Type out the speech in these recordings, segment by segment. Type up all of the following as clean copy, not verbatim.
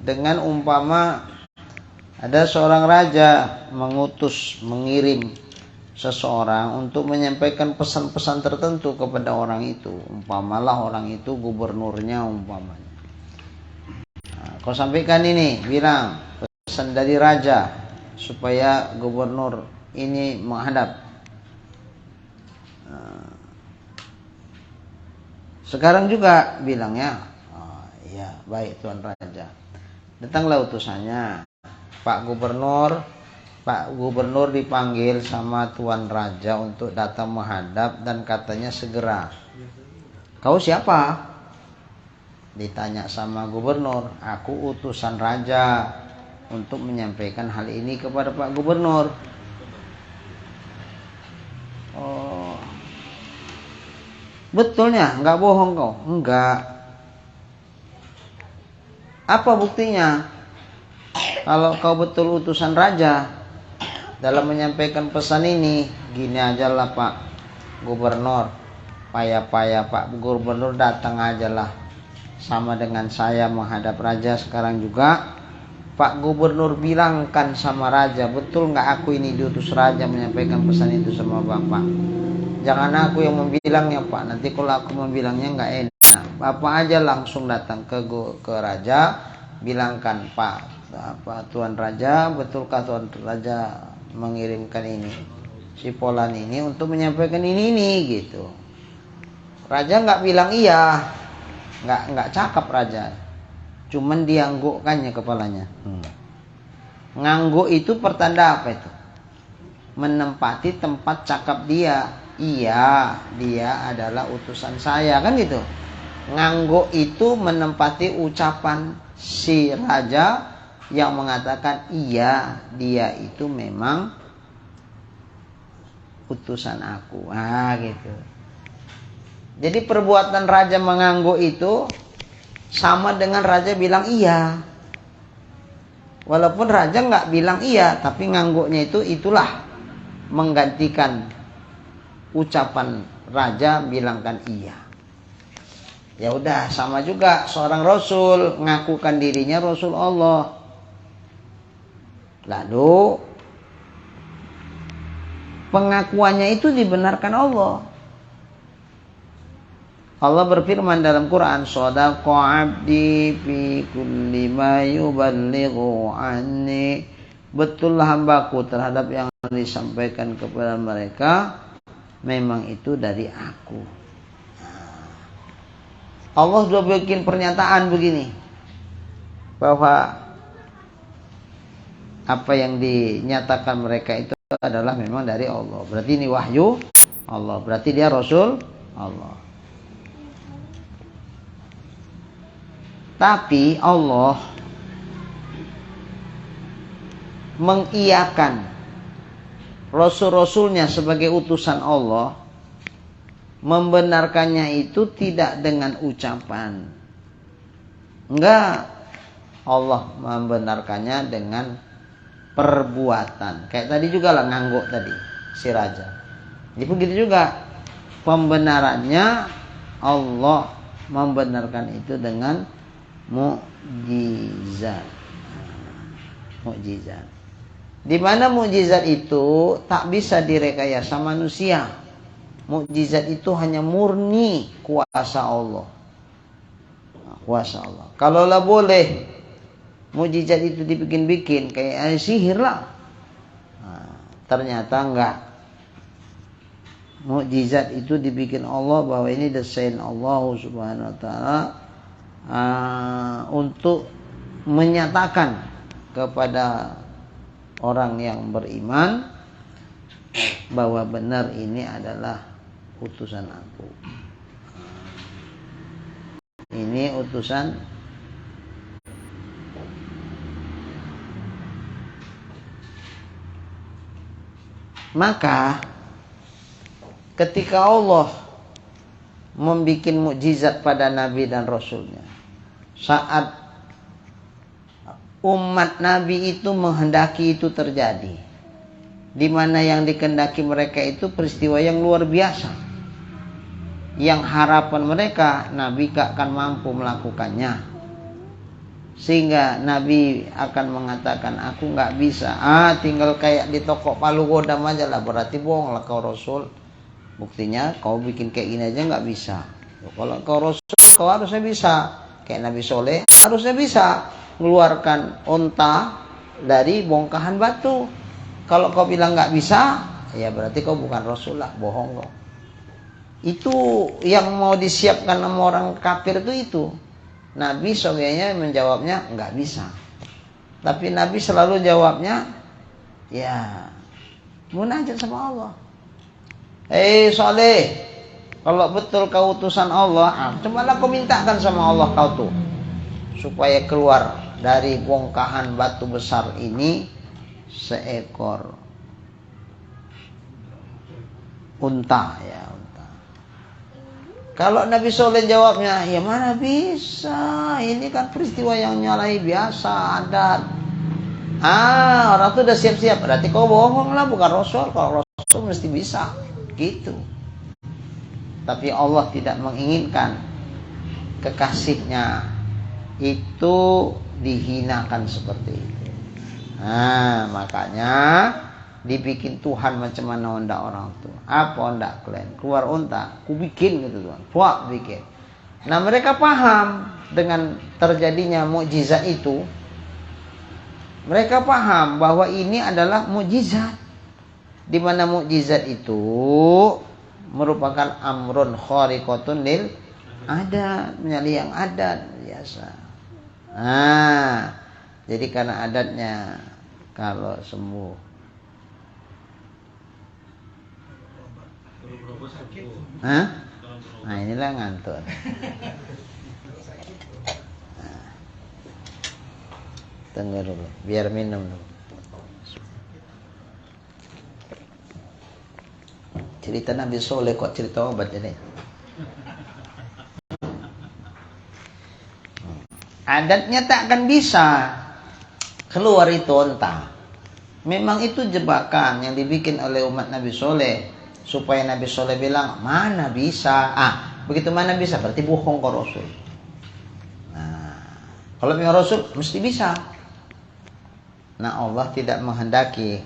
dengan umpama ada seorang raja mengirim seseorang untuk menyampaikan pesan-pesan tertentu kepada orang itu. Umpamalah orang itu gubernurnya umpamanya. Nah, kau sampaikan ini, bilang pesan dari raja supaya gubernur ini menghadap. Nah, sekarang juga bilangnya, ya baik Tuan Raja. Datanglah utusannya. Pak Gubernur dipanggil sama Tuan Raja untuk datang menghadap dan katanya segera. Kau siapa? Ditanya sama Gubernur. Aku utusan Raja untuk menyampaikan hal ini kepada Pak Gubernur. Oh, betulnya? Enggak bohong kau? Enggak. Apa buktinya? Kalau kau betul utusan raja dalam menyampaikan pesan ini, gini aja lah Pak Gubernur. Payah-payah Pak Gubernur datang aja lah. Sama dengan saya menghadap raja sekarang juga. Pak Gubernur bilangkan sama raja, betul nggak aku ini diutus raja menyampaikan pesan itu sama Bapak? Jangan aku yang membilangnya Pak. Nanti kalau aku membilangnya nggak enak. Bapak aja langsung datang ke raja, bilangkan Pak Tuan Raja, betulkah Tuan Raja mengirimkan ini si Polan ini untuk menyampaikan ini gitu. Raja nggak bilang iya, nggak cakap raja, cuman dianggukkannya kepalanya. Ngangguk itu pertanda apa itu? Menempati tempat cakap dia. Iya, dia adalah utusan saya, kan gitu. Ngangguk itu menempati ucapan si raja yang mengatakan iya, dia itu memang utusan aku. Gitu. Jadi perbuatan raja mengangguk itu sama dengan raja bilang iya. Walaupun raja nggak bilang iya, tapi ngangguknya itulah menggantikan ucapan raja bilangkan iya. Ya udah, sama juga seorang rasul ngakukan dirinya rasul Allah. Lalu pengakuannya itu dibenarkan Allah. Allah berfirman dalam Quran, "Shadaqa 'abdi fi kulli ma yuballighu anni." Betullah hambaku terhadap yang disampaikan kepada mereka memang itu dari aku. Allah sudah bikin pernyataan begini, bahwa apa yang dinyatakan mereka itu adalah memang dari Allah. Berarti ini wahyu Allah. Berarti dia Rasul Allah. Tapi Allah mengiyakan Rasul-Rasulnya sebagai utusan Allah, membenarkannya itu tidak dengan ucapan. Enggak. Allah membenarkannya dengan perbuatan. Kayak tadi juga lah ngangguk tadi si raja. Jadi begitu juga pembenarannya, Allah membenarkan itu dengan mukjizat. Mukjizat. Di mana mukjizat itu tak bisa direkayasa manusia. Mukjizat itu hanya murni kuasa Allah. Kuasa Allah. Kalaulah boleh mukjizat itu dibikin-bikin kayak sihir lah. Ternyata enggak. Mukjizat itu dibikin Allah, bahwa ini desain Allah Subhanahu wa taala untuk menyatakan kepada orang yang beriman bahwa benar ini adalah utusan aku. Ini utusan. Maka ketika Allah membuat mukjizat pada Nabi dan Rasulnya, saat umat Nabi itu menghendaki itu terjadi, di mana yang dikehendaki mereka itu peristiwa yang luar biasa, yang harapan mereka Nabi gak akan mampu melakukannya. Sehingga Nabi akan mengatakan, aku nggak bisa. Tinggal kayak di toko Palu Godam aja lah, berarti bohong lah kau Rasul. Buktinya kau bikin kayak gini aja nggak bisa. Kalau kau Rasul, kau harusnya bisa. Kayak Nabi Soleh harusnya bisa mengeluarkan unta dari bongkahan batu. Kalau kau bilang nggak bisa, ya berarti kau bukan Rasul lah, bohong kau. Itu yang mau disiapkan sama orang kafir itu. Nabi soalnya menjawabnya nggak bisa. Tapi Nabi selalu jawabnya, ya munajat sama Allah. Soleh, kalau betul kau utusan Allah, cobalah kau mintakan sama Allah kau tuh, supaya keluar dari bongkahan batu besar ini seekor unta, ya unta. Kalau Nabi Soleh jawabnya, ya mana bisa, ini kan peristiwa yang nyalahi biasa adat. Orang tuh udah siap-siap, berarti kau bohong lah, bukan Rasul. Kalau Rasul mesti bisa, gitu. Tapi Allah tidak menginginkan kekasihnya itu dihinakan seperti itu. Makanya dibikin Tuhan macam mana ondak orang tuh. Apa ondak kalian? Keluar unta, ku bikin gitu Tuhan. Puak bikin. Nah mereka paham dengan terjadinya mukjizat itu. Mereka paham bahwa ini adalah mukjizat. Di mana mukjizat itu merupakan amrun khariqatun lil adat, menyalahi yang adat biasa. Jadi karena adatnya kalau sembuh. Nah inilah ngantuk. Tunggu dulu, biar minum dulu. Cerita Nabi Soleh kok cerita obat ini. Adatnya tak akan bisa keluar itu unta. Memang itu jebakan yang dibikin oleh umat Nabi Soleh, supaya Nabi Soleh bilang, mana bisa. Begitu mana bisa, berarti bohong kau Rasul. Kalau memang Rasul, mesti bisa. Nah Allah tidak menghendaki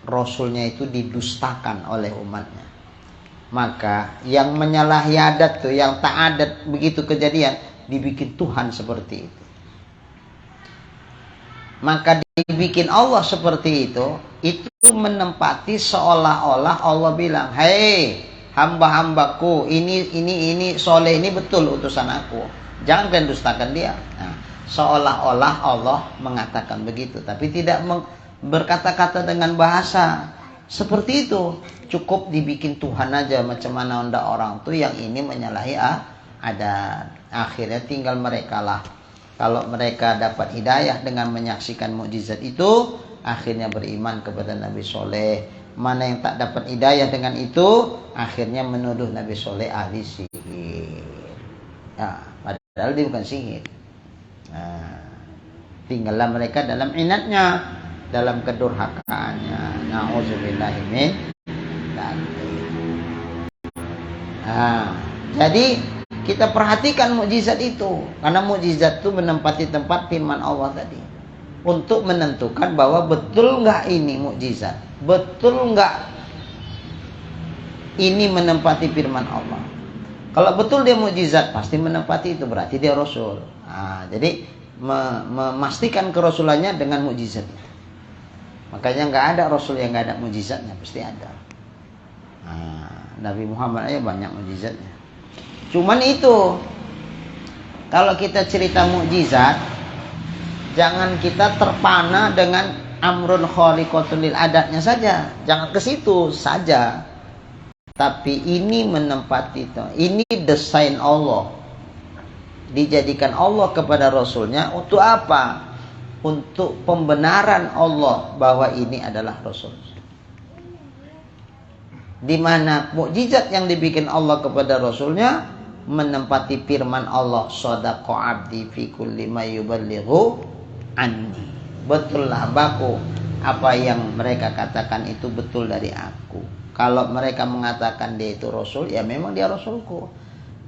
Rasulnya itu didustakan oleh umatnya. Maka yang menyalahi adat tuh, yang tak adat begitu kejadian, dibikin Tuhan seperti itu. Maka dibikin Allah seperti itu menempati seolah-olah Allah bilang, hei hamba-hambaku, ini Soleh ini betul utusan aku, jangan kalian dustakan dia. Seolah-olah Allah mengatakan begitu, tapi tidak berkata-kata dengan bahasa seperti itu. Cukup dibikin Tuhan aja macam mana onda orang tuh yang ini menyalahi adat. Akhirnya tinggal mereka lah. Kalau mereka dapat hidayah dengan menyaksikan mukjizat itu, akhirnya beriman kepada Nabi Soleh. Mana yang tak dapat hidayah dengan itu, akhirnya menuduh Nabi Soleh ahli sihir. Padahal dia bukan sihir. Tinggallah mereka dalam inatnya, dalam kedurhakaannya. Na'udzubillahi min dzalik. Jadi kita perhatikan mukjizat itu, karena mukjizat itu menempati tempat firman Allah tadi, untuk menentukan bahwa betul nggak ini mukjizat, betul nggak ini menempati firman Allah. Kalau betul dia mukjizat, pasti menempati itu, berarti dia Rasul. Jadi memastikan kerasulannya dengan mukjizat. Makanya nggak ada Rasul yang nggak ada mukjizatnya, pasti ada. Nabi Muhammad aja banyak mukjizatnya. Cuman itu, kalau kita cerita mukjizat, jangan kita terpana dengan amrun khaliqatul lil adatnya saja, jangan ke situ saja. Tapi ini menempati itu, ini desain Allah, dijadikan Allah kepada Rasulnya untuk apa? Untuk pembenaran Allah bahwa ini adalah Rasul. Di mana mukjizat yang dibikin Allah kepada Rasulnya menempati firman Allah, shadaqa abdi fi kulli ma yuballighu anni. Betul hambaku, apa yang mereka katakan itu betul dari aku. Kalau mereka mengatakan dia itu Rasul, ya memang dia Rasulku.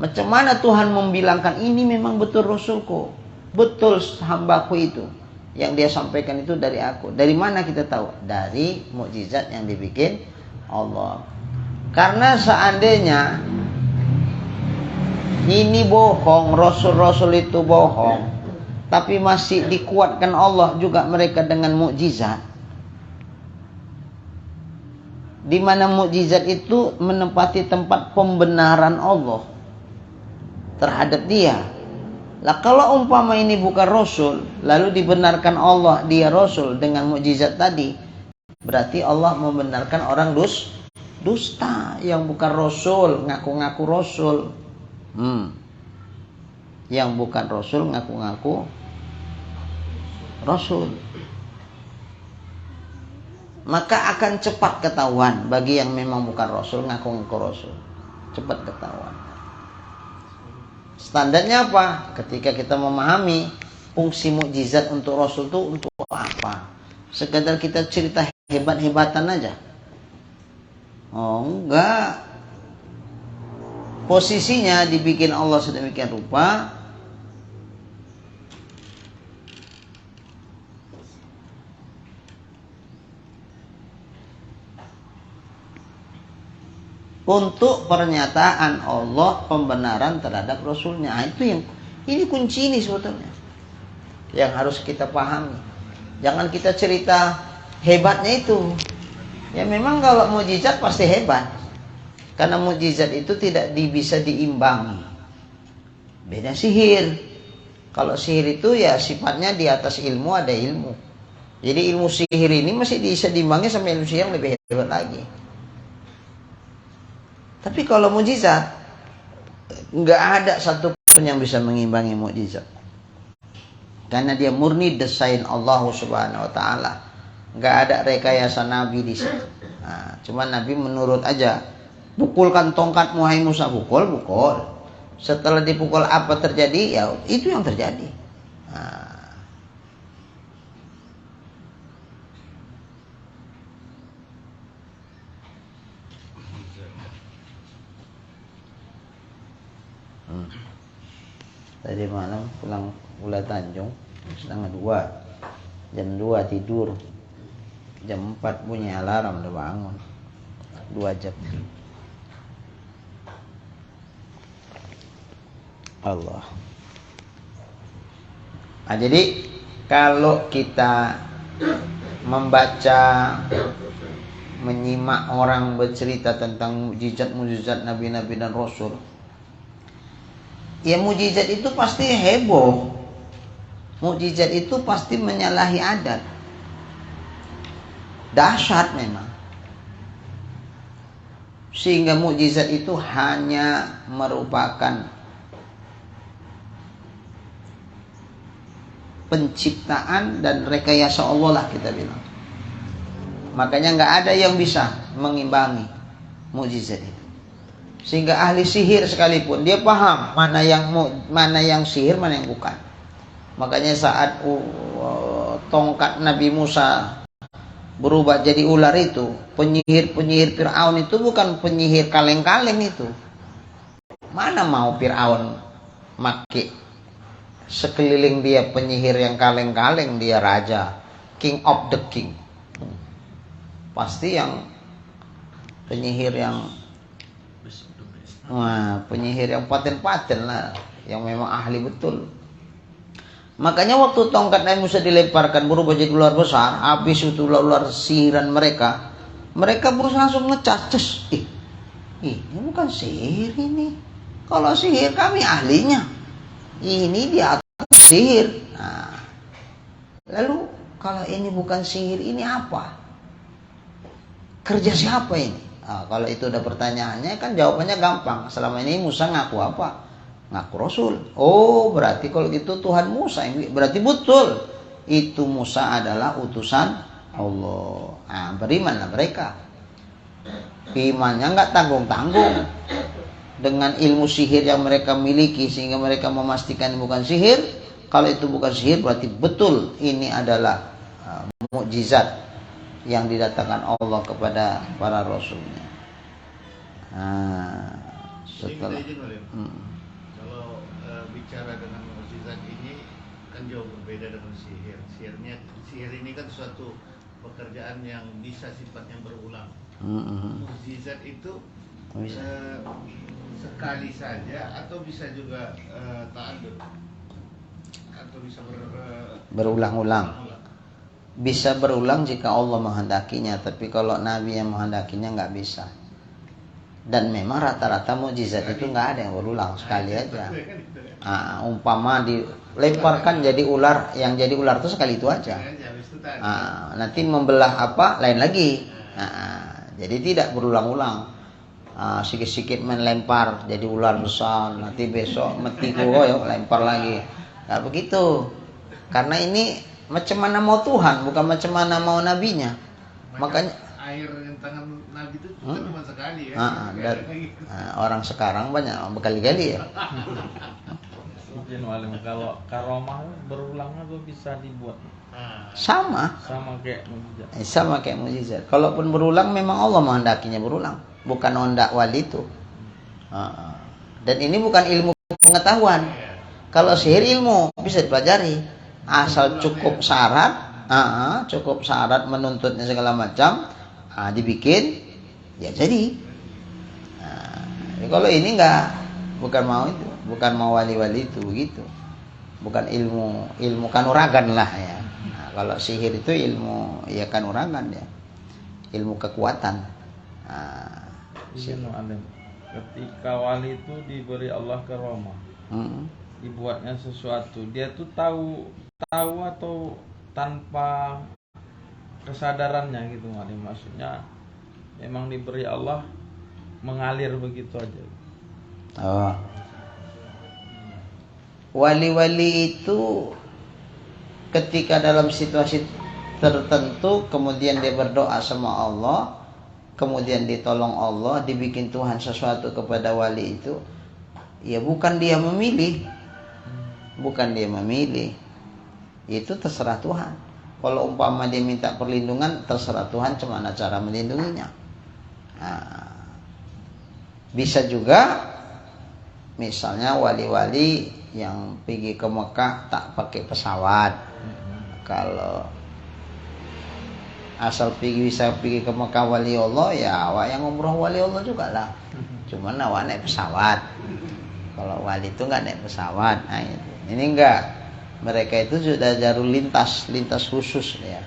Macam mana Tuhan membilangkan ini memang betul Rasulku? betul hambaku itu, yang dia sampaikan itu dari aku. Dari mana kita tahu? Dari mukjizat yang dibikin Allah. Karena seandainya ini bohong, Rasul-Rasul itu bohong, tapi masih dikuatkan Allah juga mereka dengan mukjizat, di mana mukjizat itu menempati tempat pembenaran Allah terhadap dia. Lah kalau umpama ini bukan Rasul, lalu dibenarkan Allah dia Rasul dengan mukjizat tadi, berarti Allah membenarkan orang dusta yang bukan Rasul, ngaku-ngaku Rasul. Yang bukan Rasul, ngaku-ngaku Rasul. Maka akan cepat ketahuan bagi yang memang bukan Rasul, ngaku-ngaku Rasul. Cepat ketahuan. Standarnya apa? Ketika kita memahami fungsi mukjizat untuk Rasul itu untuk apa? Sekadar kita cerita hebat-hebatan aja? Oh enggak. Posisinya dibikin Allah sedemikian rupa untuk pernyataan Allah, pembenaran terhadap Rasulnya. Nah, ini kunci ini sebetulnya yang harus kita pahami. Jangan kita cerita hebatnya itu. Ya memang kalau mukjizat pasti hebat, karena mukjizat itu tidak bisa diimbangi. Beda sihir. Kalau sihir itu ya sifatnya di atas ilmu ada ilmu. Jadi ilmu sihir ini masih bisa diimbangi sama ilmu sihir yang lebih hebat lagi. Tapi kalau mukjizat, nggak ada satupun yang bisa mengimbangi mukjizat, karena dia murni desain Allah Subhanahu Wa Taala. Nggak ada rekayasa Nabi di situ. Nah, cuma Nabi menurut aja. Pukulkan tongkat Muhammad Musa, pukul. Setelah dipukul apa terjadi? Ya itu yang terjadi. Nah. Tadi malam pulang Tanjung setengah 2, jam 2 tidur, jam 4 bunyi alarm udah bangun 2 jam. Allah. Nah, jadi kalau kita membaca, menyimak orang bercerita tentang mukjizat nabi-nabi dan rasul, ya mukjizat itu pasti heboh. Mukjizat itu pasti menyalahi adat. Dahsyat memang. Sehingga mukjizat itu hanya merupakan penciptaan dan rekayasa Allah lah kita bilang. Makanya nggak ada yang bisa mengimbangi mukjizat itu. Sehingga ahli sihir sekalipun dia paham mana yang sihir, mana yang bukan. Makanya saat tongkat Nabi Musa berubah jadi ular itu, penyihir Fir'aun itu bukan penyihir kaleng-kaleng itu. Mana mau Fir'aun make sekeliling dia penyihir yang kaleng-kaleng, dia raja, king of the king. Pasti yang penyihir yang paten-paten lah, yang memang ahli betul. Makanya waktu tongkat Nabi Musa dilemparkan berubah jadi ular besar, habis itu ular sihiran mereka berusaha langsung ngecas. Ini bukan sihir ini. Kalau sihir kami ahlinya. Ini dia sihir. Nah, lalu kalau ini bukan sihir, ini apa? Kerja siapa ini? Nah, kalau itu udah pertanyaannya kan jawabannya gampang. Selama ini Musa ngaku apa? Ngaku Rasul. Oh, berarti kalau gitu Tuhan Musa. Berarti betul itu Musa adalah utusan Allah. Nah, berimanlah mereka. Imannya nggak tanggung-tanggung dengan ilmu sihir yang mereka miliki, sehingga mereka memastikan bukan sihir. Kalau itu bukan sihir, berarti betul ini adalah mukjizat yang didatangkan Allah kepada para rasulnya. Nah, setelah kalau bicara dengan mukjizat ini, kan jauh berbeda dengan sihir. Sihir ini kan suatu pekerjaan yang bisa sifatnya berulang. Mukjizat itu sekali saja atau bisa juga ta'addud atau bisa berulang-ulang. Bisa berulang jika Allah menghendakinya, tapi kalau Nabi yang menghendakinya nggak bisa. Dan memang rata-rata mukjizat itu nggak ada yang berulang, sekali aja. Umpama dilemparkan jadi ular, yang jadi ular itu sekali itu aja. Nanti membelah apa lain lagi. Jadi tidak berulang-ulang. Sikit-sikit melempar jadi ular besar, nanti besok metiku lempar lagi. Nggak begitu. Karena ini macam mana mau Tuhan, bukan macam mana mau nabinya. Makanya air yang tangan Nabi itu cuma sekali ya. Orang sekarang banyak berkali-kali ya. Kalau karomah berulang atau bisa dibuat sama kayak mukjizat. Sama kayak mukjizat. Kalaupun berulang memang Allah menghendakinya berulang, bukan ondak wali itu. Dan ini bukan ilmu pengetahuan. Kalau sihir ilmu bisa dipelajari, asal cukup syarat, menuntutnya segala macam. Dibikin ya jadi. Kalau ini enggak, bukan mau itu, bukan mau wali-wali itu begitu, bukan ilmu kanuragan lah ya. Kalau sihir itu ilmu ya kanuragan ya, ilmu kekuatan. Ketika wali itu diberi Allah karomah, dibuatnya sesuatu, dia tuh tahu atau tanpa kesadarannya gitu, maksudnya memang diberi Allah mengalir begitu aja. Wali-wali itu ketika dalam situasi tertentu kemudian dia berdoa sama Allah, kemudian ditolong Allah, dibikin Tuhan sesuatu kepada wali itu, ya bukan dia memilih, itu terserah Tuhan. Kalau umpama dia minta perlindungan, terserah Tuhan cemana cara melindunginya. Bisa juga misalnya wali-wali yang pergi ke Mekah tak pakai pesawat. Kalau asal bisa pergi ke Mekah wali Allah, ya awak yang umroh wali Allah juga lah. Cuman awak naik pesawat. Kalau wali itu nggak naik pesawat. Ini enggak. Mereka itu sudah jalur lintas khusus ya.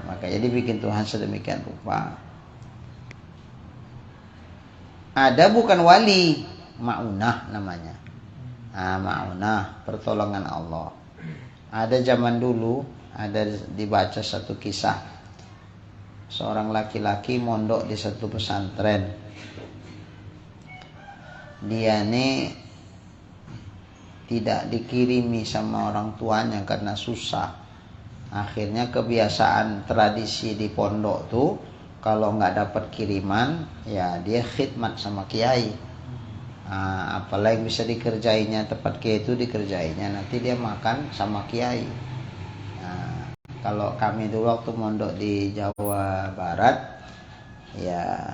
Makanya dibikin Tuhan sedemikian rupa. Ada bukan wali, ma'unah namanya. Ma'unah, pertolongan Allah. Ada zaman dulu, ada dibaca satu kisah. Seorang laki-laki mondok di satu pesantren. Dia nih tidak dikirimi sama orang tuanya karena susah. Akhirnya kebiasaan tradisi di pondok tuh, kalau nggak dapat kiriman, ya dia khidmat sama kiai. Apalagi bisa dikerjainya, tempat kiai itu dikerjainya, nanti dia makan sama kiai. Kalau kami dulu waktu mondok di Jawa Barat, ya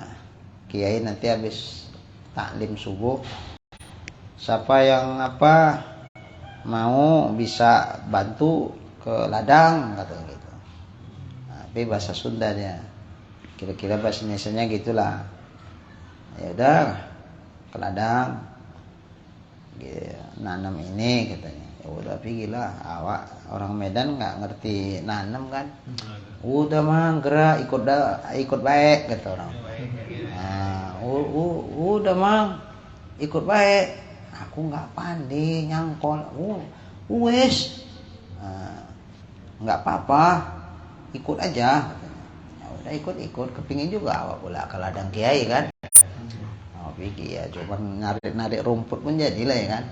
kiai nanti habis taklim subuh, siapa yang mau bisa bantu ke ladang katanya gitu. Tapi bahasa Sunda dia, kira-kira bahasa Indonesianya gitulah. Ya udah ke ladang, nanam ini katanya. Ya udah pergilah, awak orang Medan nggak ngerti nanam kan. Udah mang gerak ikut baik kata orang. Udah mang ikut baik. Aku nggak pandai nyangkol. Wes, nggak apa-apa, ikut aja. Ya udah ikut, kepingin juga awak pula ke ladang kiai kan. Pikir ya, coba narik rumput pun jadilah ya kan.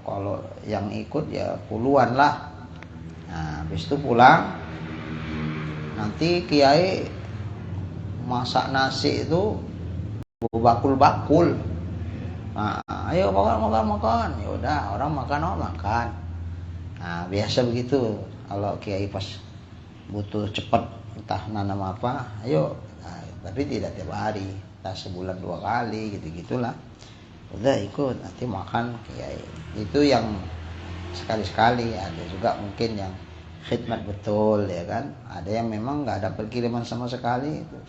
Kalau yang ikut ya puluhan lah. Habis itu pulang, nanti kiai masak nasi itu bakul-bakul. Ayo makan. Ya udah, orang makan. Biasa begitu. Kalau kiai pas butuh cepat entah nanam apa, ayo. Tapi tidak tiap hari, entah sebulan 2 kali gitu-gitulah. udah ikut nanti makan kiai. Itu yang sekali-sekali. Ada juga mungkin yang khidmat betul ya kan, ada yang memang nggak ada perkiriman sama sekali itu.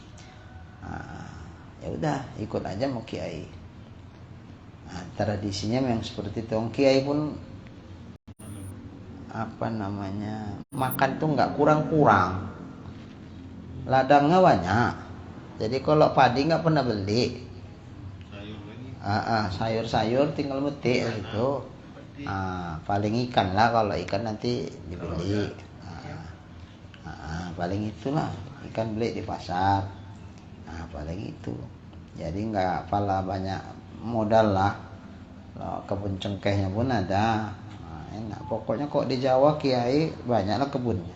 Ya udah ikut aja mau kiai. Tradisinya memang seperti itu. Kiai pun apa namanya, makan tuh nggak kurang-kurang, ladangnya banyak. Jadi kalau padi nggak pernah beli, sayur-sayur tinggal metik gitu. Paling ikan lah, kalau ikan nanti dibeli. Paling itulah, ikan beli di pasar. Paling itu. Jadi nggak pala banyak modal lah. Kebun cengkehnya pun ada. Enak. Pokoknya kok di Jawa kiai banyaklah kebunnya.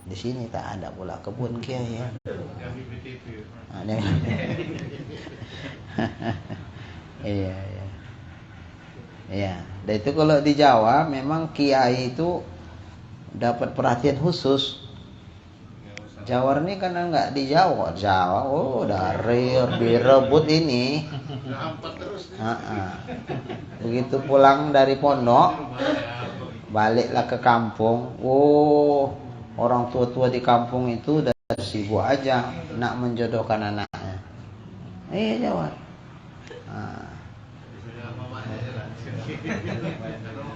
Di sini tak ada pula kebun kiai ya. Iya. Iya. Dan itu kalau di Jawa memang kiai itu dapat perhatian khusus. Jawa ini karena nggak di Jawa, direbut ini. Begitu pulang dari pondok, baliklah ke kampung. Orang tua-tua di kampung itu udah sibuk aja nak menjodohkan anaknya. Iya Jawa.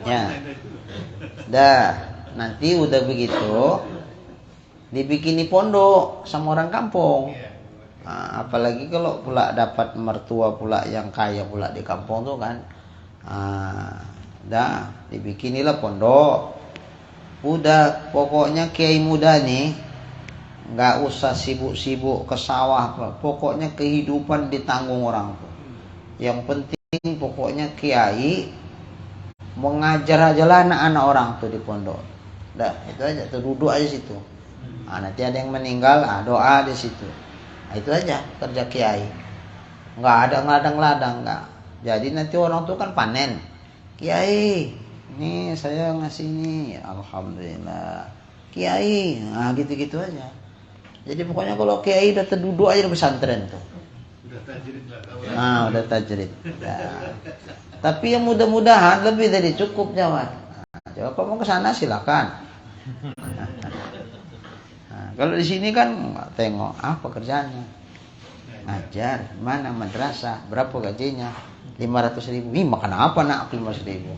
Ya, dah nanti udah begitu dibikini pondok sama orang kampung. Apalagi kalau pula dapat mertua pula yang kaya pula di kampung tuh kan. Dah dibikinilah pondok. Udah pokoknya kiai muda nih nggak usah sibuk-sibuk ke sawah, pokoknya kehidupan ditanggung orang tuh. Yang penting pokoknya kiai mengajar aja lah anak-anak orang tuh di pondok. Dah itu aja tuh, duduk aja situ. Nanti ada yang meninggal, doa di situ. Itu aja kerja kiai. Nggak ada ngeladang-ladang, nggak. Jadi nanti orang tuh kan panen. Kiai, ini saya ngasih ini, alhamdulillah. Kiai, gitu-gitu aja. Jadi pokoknya kalau kiai udah terduduk aja di pesantren tuh. Udah tajrid lah. Udah tajrid. Tapi yang mudah-mudahan lebih dari cukup Jawa. Coba kamu ke sana silakan. Kalau di sini kan tengok apa kerjanya, ngajar, mana madrasah, berapa gajinya, 500.000. Makan apa nak 500.000?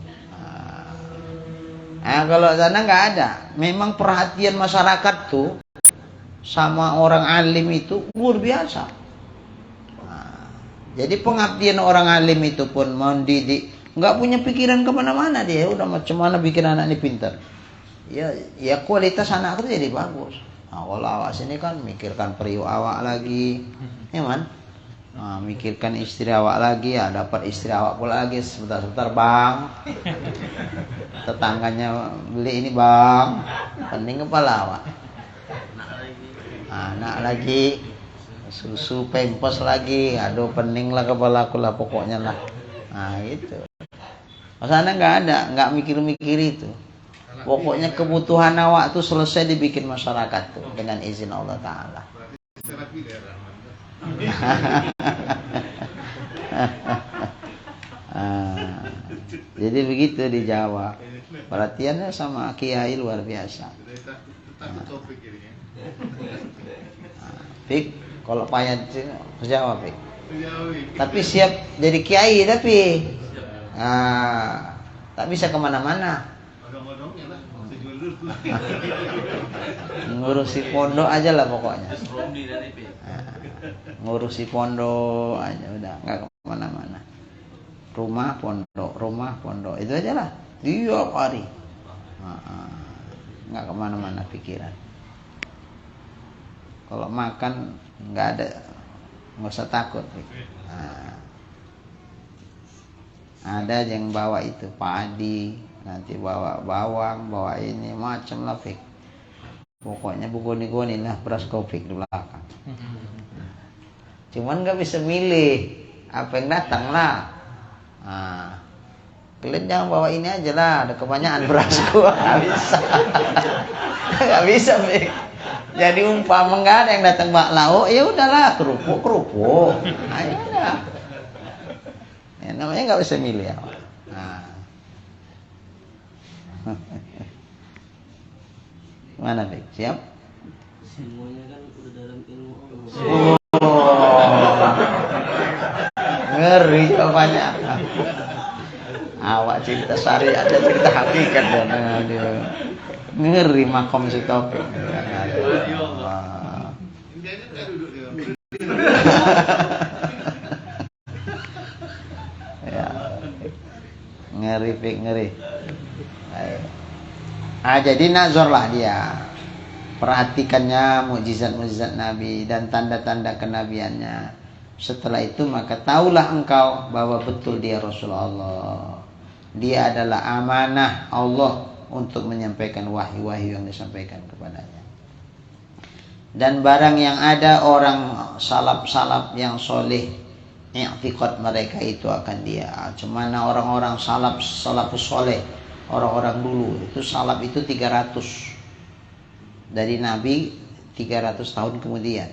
Kalau sana nggak ada. Memang perhatian masyarakat tuh sama orang alim itu luar biasa. Jadi pengabdian orang alim itu pun mendidik, nggak punya pikiran kemana-mana dia. Udah macam mana bikin anak ini pintar. Ya kualitas anak itu jadi bagus. Kalau awak sini kan mikirkan periuk awak lagi, ya man. Mikirkan istri awak lagi, ya dapat istri awak pula lagi, sebentar-sebentar bang. Tetangganya beli ini bang, pening kepala awak. Anak lagi, susu pempes lagi, aduh pening lah kepala aku lah pokoknya lah. Gitu. Masanya nggak mikir-mikir itu. Pokoknya kebutuhan awak tuh selesai dibikin masyarakat tuh dengan izin Allah Ta'ala. Jadi begitu di Jawa. Perhatiannya sama kiai luar biasa. Fik, kalau payah ke Jawa Fik. Tapi siap jadi kiai tapi tak bisa kemana-mana. Ngurusi pondok aja lah pokoknya. Ngurusi pondok aja udah, nggak kemana-mana. Rumah pondok itu aja lah tiap hari. Nggak kemana-mana pikiran. Kalau makan nggak ada, nggak usah takut. Ada yang bawa itu padi, nanti bawa bawang, bawa ini macam lah Fik. Pokoknya begoni-goni lah beras kopik di belakang. Cuman nggak bisa milih apa yang datang lah. Kalian jangan bawa ini aja lah, ada kebanyakan beras gua. Nggak bisa. Nggak bisa Fik. Jadi umpama nggak ada yang datang bak lauk, ya udahlah kerupuk. Ayo dah. Ya, namanya nggak bisa milih ya. Nah. Mana Bek? Siap? Semuanya kan udah dalam ilmu Allah. Oh. Ngeri jawabannya. Awak cerita syariat ada cerita hakikat dan aduh. Ngeri makom si Taufik. Wah. Ya. Ngeri Fik, ngeri. Ayo. Jadi nazarlah dia. Perhatikannya mukjizat-mukjizat Nabi dan tanda-tanda kenabiannya. Setelah itu maka taulah engkau bahwa betul dia Rasulullah. Dia adalah amanah Allah untuk menyampaikan wahyu-wahyu yang disampaikan kepadanya. Dan barang yang ada orang salaf-salaf yang soleh, i'tiqad mereka itu akan dia. Cumana orang-orang salafus soleh, orang-orang dulu itu salaf itu 300 dari Nabi 300 tahun kemudian.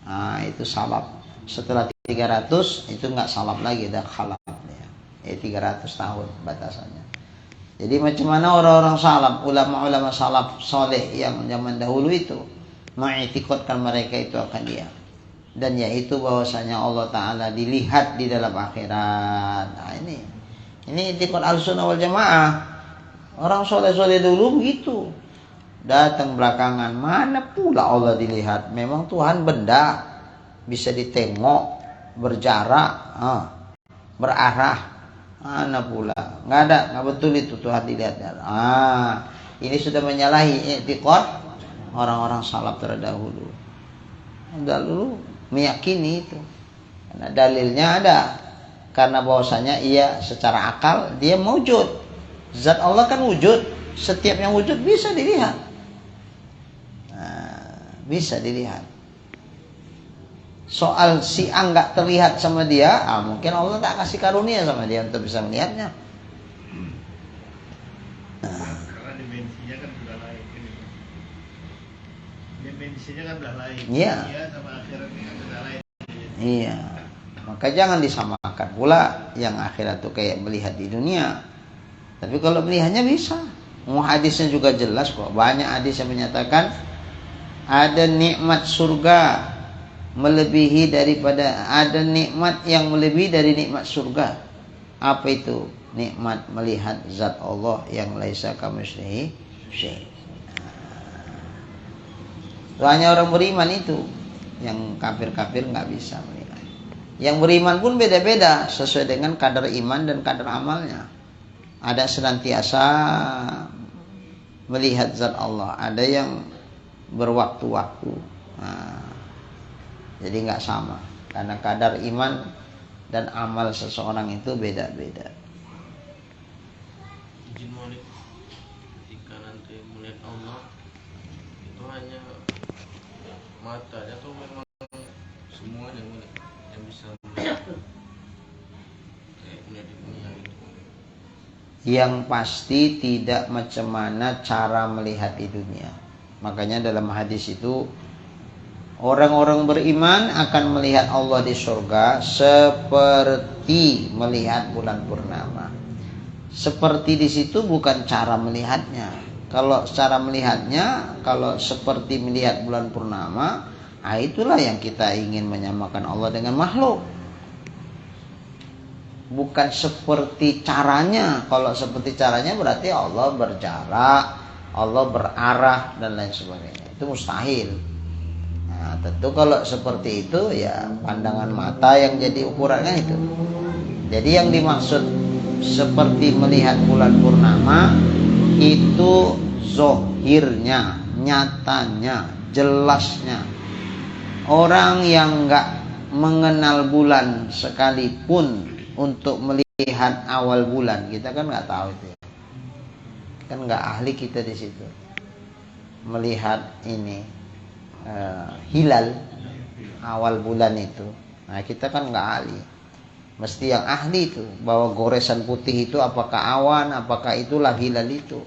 Nah, itu salaf. Setelah 300 itu nggak salaf lagi, dah khalaf ya. 300 tahun batasannya. Jadi macam mana orang-orang salaf, ulama-ulama salaf soleh yang zaman dahulu itu mengiktikadkan mereka itu akan dia. Dan yaitu bahwasanya Allah Ta'ala dilihat di dalam akhirat. Nah ini iktikad al-sunnah wal jamaah. Orang soleh-soleh dulu begitu. Datang belakangan, mana pula Allah dilihat. Memang Tuhan benda, bisa ditengok, berjarak, berarah. Mana pula, nggak ada, nggak betul itu Tuhan dilihat. Ini sudah menyalahi i'tiqad orang-orang salaf terdahulu. Dahulu meyakini itu, karena dalilnya ada. Karena bahwasanya ia secara akal dia wujud. Zat Allah kan wujud, setiap yang wujud bisa dilihat. Bisa dilihat. Soal si A nggak terlihat sama dia, mungkin Allah tak kasih karunia sama dia untuk bisa melihatnya. Karena dimensinya kan sudah lain. Dimensinya kan sudah lain. Iya. Dunia sama akhiratnya kan sudah lain. Iya. Maka jangan disamakan pula yang akhirat itu kayak melihat di dunia. Tapi kalau melihatnya bisa. Hadisnya juga jelas kok. Banyak hadis yang menyatakan ada nikmat surga melebihi daripada, ada nikmat yang melebihi dari nikmat surga. Apa itu? Nikmat melihat zat Allah yang laisa kamitslihi syai'. Hanya orang beriman itu, yang kafir-kafir nggak bisa melihat. Yang beriman pun beda-beda sesuai dengan kadar iman dan kadar amalnya. Ada senantiasa melihat zat Allah, ada yang berwaktu-waktu. Jadi nggak sama, karena kadar iman dan amal seseorang itu beda-beda. Izin Malik, jika nanti melihat Allah itu hanya matanya atau memang semuanya yang bisa melihat kayak melihat di dunia itu? Yang pasti tidak macam mana cara melihat di dunia. Makanya dalam hadis itu orang-orang beriman akan melihat Allah di surga seperti melihat bulan purnama. Seperti di situ bukan cara melihatnya. Kalau cara melihatnya, kalau seperti melihat bulan purnama, itulah yang kita ingin menyamakan Allah dengan makhluk. Bukan seperti caranya. Kalau seperti caranya berarti Allah berjarak, Allah berarah dan lain sebagainya. Itu mustahil. Nah, tentu kalau seperti itu ya pandangan mata yang jadi ukurannya itu. Jadi yang dimaksud seperti melihat bulan purnama itu zohirnya, nyatanya, jelasnya. Orang yang nggak mengenal bulan sekalipun untuk melihat awal bulan, kita kan nggak tahu itu. Kan nggak ahli kita di situ melihat ini. Hilal awal bulan itu. Nah kita kan nggak ahli. Mesti yang ahli itu bahwa goresan putih itu apakah awan, apakah itulah hilal itu.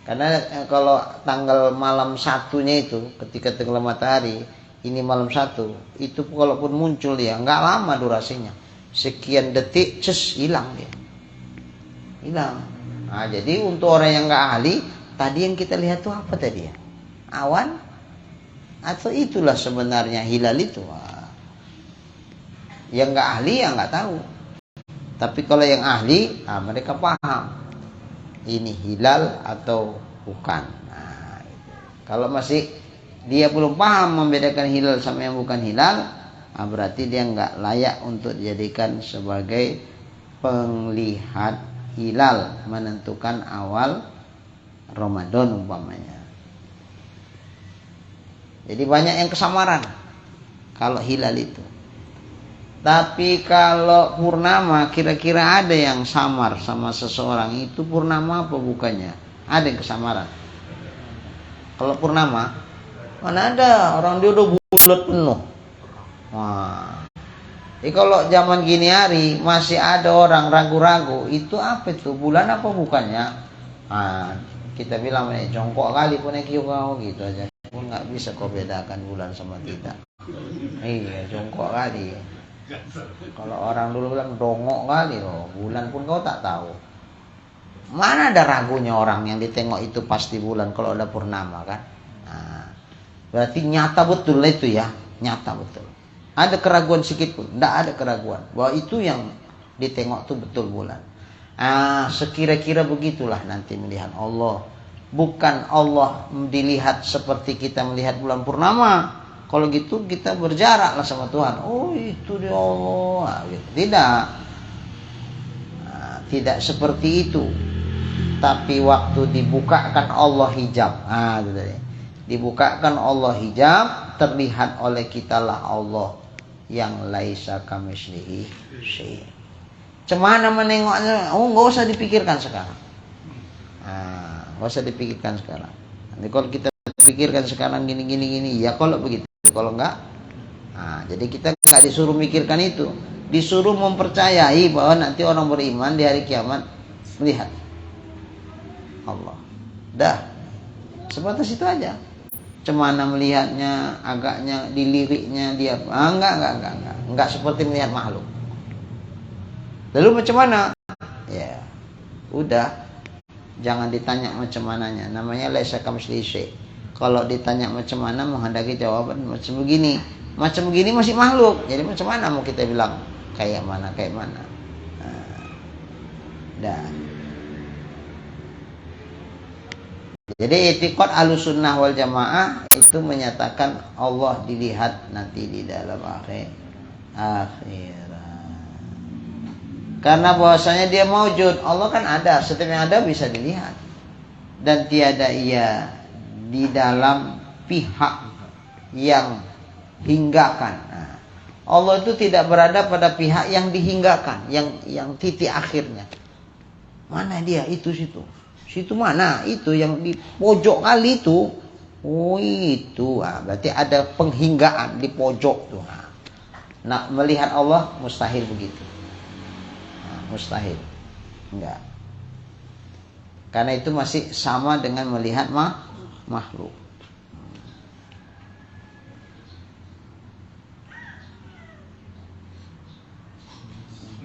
Karena kalau tanggal malam satunya itu ketika tenggelam matahari, ini malam satu, itu kalaupun muncul ya nggak lama durasinya. sekian detik, hilang dia. Hilang. Nah, jadi untuk orang yang nggak ahli, tadi yang kita lihat tuh apa tadi ya? Awan? Atau itulah sebenarnya hilal itu? Yang nggak ahli ya nggak tahu. Tapi kalau yang ahli, mereka paham ini hilal atau bukan. Nah, itu. Kalau masih dia belum paham membedakan hilal sama yang bukan hilal, berarti dia nggak layak untuk dijadikan sebagai penglihat hilal, menentukan awal Ramadan umpamanya. Jadi banyak yang kesamaran kalau hilal itu. Tapi kalau purnama, kira-kira ada yang samar sama seseorang itu purnama apa bukannya? Ada yang kesamaran. Kalau purnama, mana ada orang dia udah bulat penuh. Wah. Jadi kalau zaman gini hari masih ada orang ragu-ragu, itu apa itu? Bulan apa bukannya? Kita bilang jongkok kali pun kau gitu aja. Pun nggak bisa kau bedakan bulan sama tidak. Iya, jongkok kali. Kalau orang dulu bilang dongok kali loh, bulan pun kau tak tahu. Mana ada ragunya orang yang ditengok itu pasti bulan kalau ada purnama kan? Berarti nyata betul itu ya, nyata betul. Ada keraguan sedikit pun? Tidak ada keraguan bahwa itu yang ditengok itu betul bulan. Sekira-kira begitulah nanti melihat Allah. Bukan Allah dilihat seperti kita melihat bulan purnama. Kalau gitu kita berjaraklah sama Tuhan. Oh itu dia Allah. Gitu. Tidak. Tidak seperti itu. Tapi waktu dibukakan Allah hijab. Itu tadi. Dibukakan Allah hijab, terlihat oleh kitalah Allah yang laisa kamitslihi syai'. Cemana menengoknya? Nggak usah dipikirkan sekarang. Nggak usah dipikirkan sekarang. Nanti kalau kita pikirkan sekarang gini, ya kalau begitu. Kalau enggak, jadi kita nggak disuruh mikirkan itu, disuruh mempercayai bahwa nanti orang beriman di hari kiamat melihat Allah. Dah, sebatas itu aja. Cemana melihatnya, agaknya diliriknya dia, enggak seperti melihat makhluk. Lalu macam mana? Ya, udah, jangan ditanya macam mananya. Namanya laisa kamitslihi syai'. Kalau ditanya macam mana menghendaki jawaban macam begini masih makhluk. Jadi macam mana mau kita bilang kayak mana? Jadi i'tiqad Ahlussunnah wal Jamaah itu menyatakan Allah dilihat nanti di dalam akhirat. Karena bahwasanya dia maujud, Allah kan ada, setiap yang ada bisa dilihat. Dan tiada ia di dalam pihak yang hinggakan. Allah itu tidak berada pada pihak yang dihinggakan, yang titik akhirnya. Mana dia? Itu situ. Situ mana? Itu yang di pojok kali itu. Oh itu. Berarti ada penghinggaan di pojok tuh. Nah, melihat Allah mustahil begitu. Mustahil. Enggak. Karena itu masih sama dengan melihat makhluk.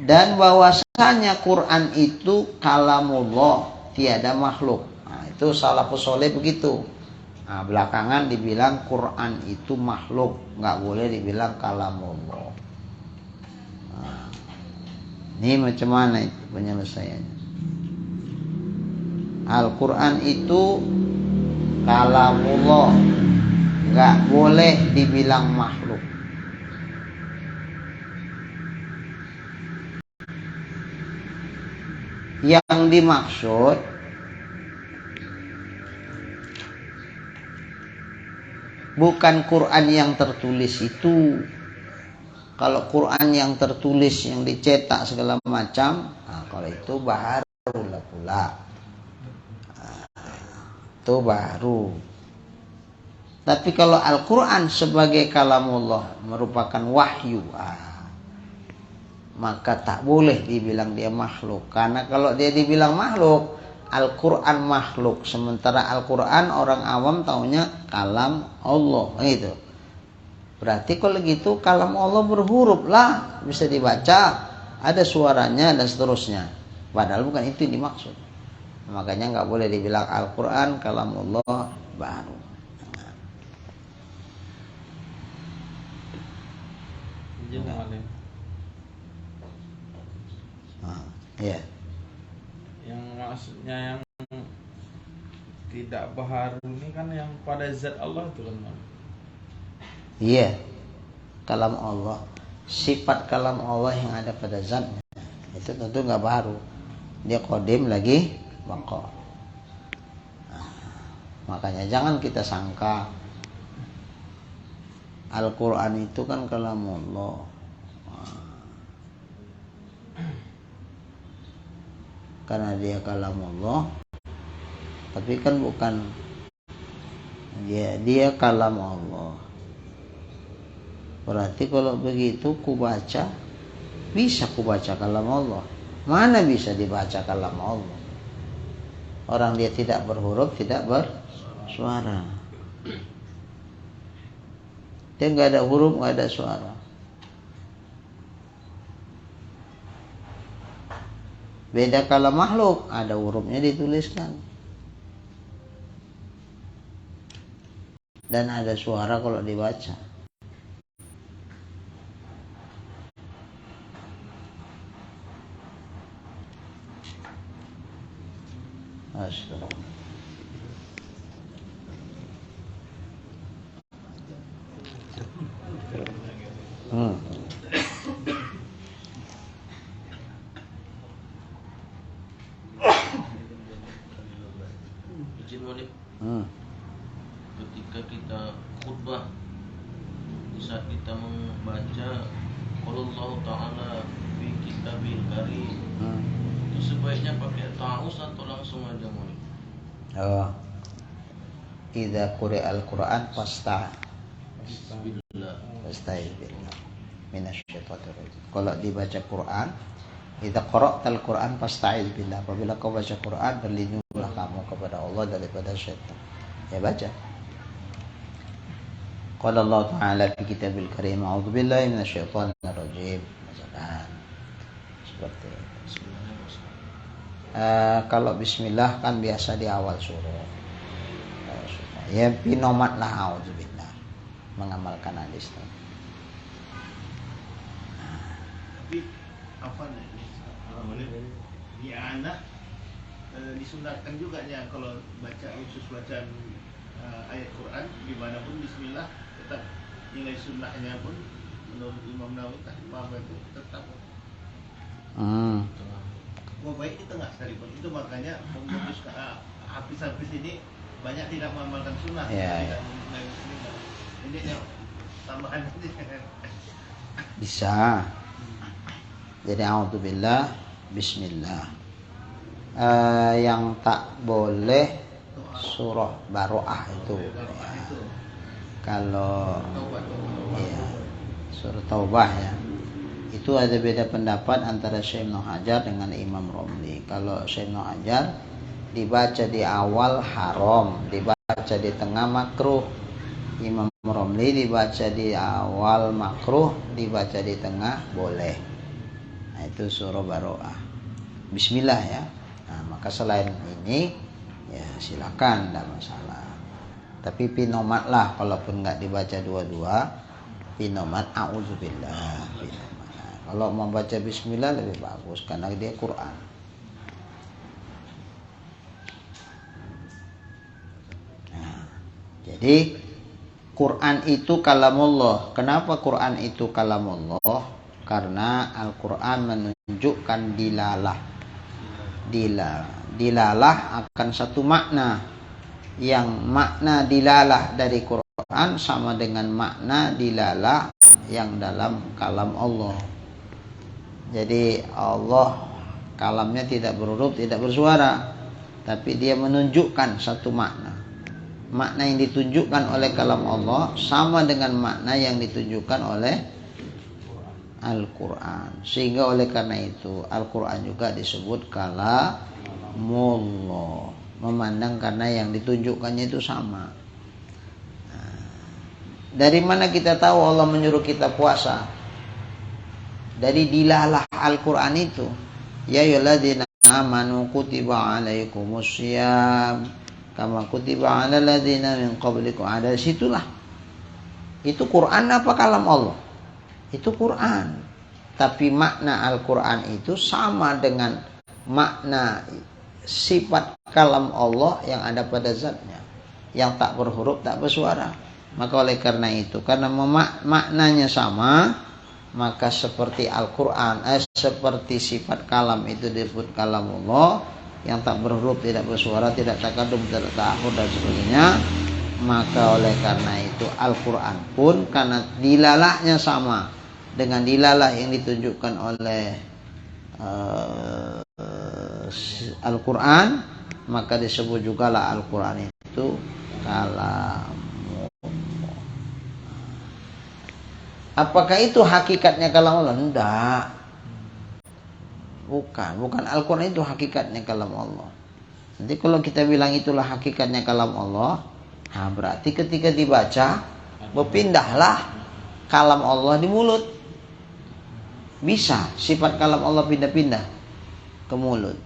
Dan bahwasanya Quran itu kalamullah, tiada makhluk. Itu salafus saleh begitu. Belakangan dibilang Quran itu makhluk, nggak boleh dibilang kalamullah. Ini macam mana itu penyelesaiannya? Al-Quran itu kalamullah, nggak boleh dibilang makhluk. Yang dimaksud bukan Quran yang tertulis itu. Kalau Quran yang tertulis, yang dicetak segala macam, kalau itu barulah pula. Itu baru. Tapi kalau Al-Quran sebagai kalamullah merupakan wahyu, maka tak boleh dibilang dia makhluk. Karena kalau dia dibilang makhluk, Al-Quran makhluk. Sementara Al-Quran orang awam taunya kalam Allah. Gitu. Berarti kalau gitu kalam Allah berhuruf lah, bisa dibaca. ada suaranya dan seterusnya. Padahal bukan itu yang dimaksud. Makanya nggak boleh dibilang Al-Quran kalamullah baru. Izin Alim. Iya. Yang maksudnya yang tidak baharu ini kan yang pada zat Allah itu kan. Iya. Kalam Allah. Sifat kalam Allah yang ada pada zatnya itu tentu nggak baru. Dia qadim lagi baqa. Makanya jangan kita sangka Al-Quran itu kan kalamullah. Karena dia kalamullah, tapi kan bukan dia kalam Allah. Berarti kalau begitu bisa kubaca kalam Allah. Mana bisa dibaca kalam Allah? Orang dia tidak berhuruf, tidak bersuara. Dia nggak ada huruf, nggak ada suara. Beda kalau makhluk, ada hurufnya dituliskan. Dan ada suara kalau dibaca. Astagfirullah. Izin Walid. Ketika kita khutbah, di saat kita membaca Allah Ta'ala fi kitabil karim, itu sebaiknya pakai ta'awuz atau langsung aja Walid? Idza quri'al Qur'an fasta'idz billah minasyaitonir rajim. Kalau dibaca Quran, idza qara'tal Qur'an fasta'idz billah. Apabila kau baca Quran, berlindunglah kamu kepada Allah daripada syaitan. Ya baca. Qala Allah Ta'ala fi kitabil karim, a'udzu billahi minasyaitonir rajim. Misalkan seperti itu. Kalau bismillah kan biasa di awal surah. Ya pinomat lah auzubillah, mengamalkan hadis itu. Tapi apa nih? Di anak disunahkan juga ya kalau baca khusus bacaan ayat Quran dimanapun bismillah tetap nilai sunnahnya pun menurut Imam Nawawi itu tetap. Baik di tengah sekalipun itu, makanya memutus habis-habis ini banyak tidak mengamalkan sunnah. Ya. Ini yang tambahan Bisa. Jadi a'udzubillah, bismillah. Yang tak boleh surah Baroah itu. Ya. Kalau ya, surah Taubah ya. Itu ada beda pendapat antara Syekh Ibnu Hajar dengan Imam Romli. Kalau Syekh Ibnu Hajar dibaca di awal haram, dibaca di tengah makruh. Imam Romli dibaca di awal makruh, dibaca di tengah boleh. Nah, itu surah Baroah. Bismillah ya. Nah, maka selain ini ya silakan, tidak masalah. Tapi pinomat lah, kalaupun nggak dibaca dua-dua, pinomat a'udzubillah. Kalau membaca bismillah lebih bagus karena dia Quran. Nah, jadi Quran itu kalamullah. Kenapa Quran itu kalamullah? Karena Al-Quran menunjukkan dilalah. Dilalah akan satu makna. Yang makna dilalah dari Quran sama dengan makna dilalah yang dalam kalam Allah. Jadi Allah kalamnya tidak berhuruf, tidak bersuara, tapi dia menunjukkan satu makna. Makna yang ditunjukkan oleh kalam Allah sama dengan makna yang ditunjukkan oleh Al-Quran. Sehingga oleh karena itu Al-Quran juga disebut kalamullah. Memandang karena yang ditunjukkannya itu sama. Dari mana kita tahu Allah menyuruh kita puasa? dari dilalah Al-Quran itu. Ya ayyuhalladzina amanu kutiba alaikumussyiyam kama kutiba alal ladzina min qablikum. Ada situlah. Itu Quran apa kalam Allah? Itu Quran. Tapi makna Al-Quran itu sama dengan makna sifat kalam Allah yang ada pada zatnya, yang tak berhuruf, tak bersuara. Maka oleh karena itu, karena maknanya sama, maka seperti Al-Quran, seperti sifat kalam itu disebut kalam Allah, yang tak berhuruf, tidak bersuara, tidak takadum, tidak ta'akhur dan sebagainya. Maka oleh karena itu Al-Quran pun karena dilalahnya sama dengan dilalah yang ditunjukkan oleh Al-Quran, maka disebut juga lah Al-Quran itu kalam. Apakah itu hakikatnya kalam Allah? Tidak. Bukan Al-Quran itu hakikatnya kalam Allah. Nanti kalau kita bilang itulah hakikatnya kalam Allah, nah berarti ketika dibaca berpindahlah kalam Allah di mulut. Bisa sifat kalam Allah pindah-pindah ke mulut.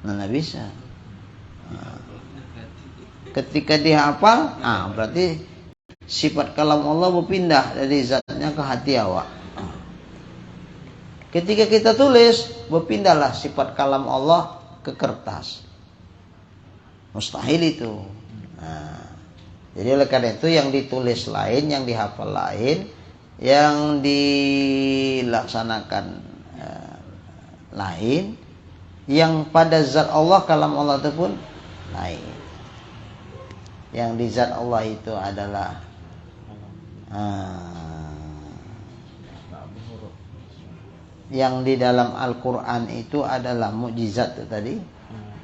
Nah, bisa. Ketika dihafal, berarti sifat kalam Allah berpindah dari zatnya ke hati awak. Ketika kita tulis, berpindahlah sifat kalam Allah ke kertas. Mustahil itu. Jadi oleh karena itu yang ditulis lain, yang dihafal lain, yang dilaksanakan lain, yang pada zat Allah kalam Allah itu pun lain. Yang di zat Allah itu adalah yang di dalam Al-Quran itu adalah mukjizat itu tadi.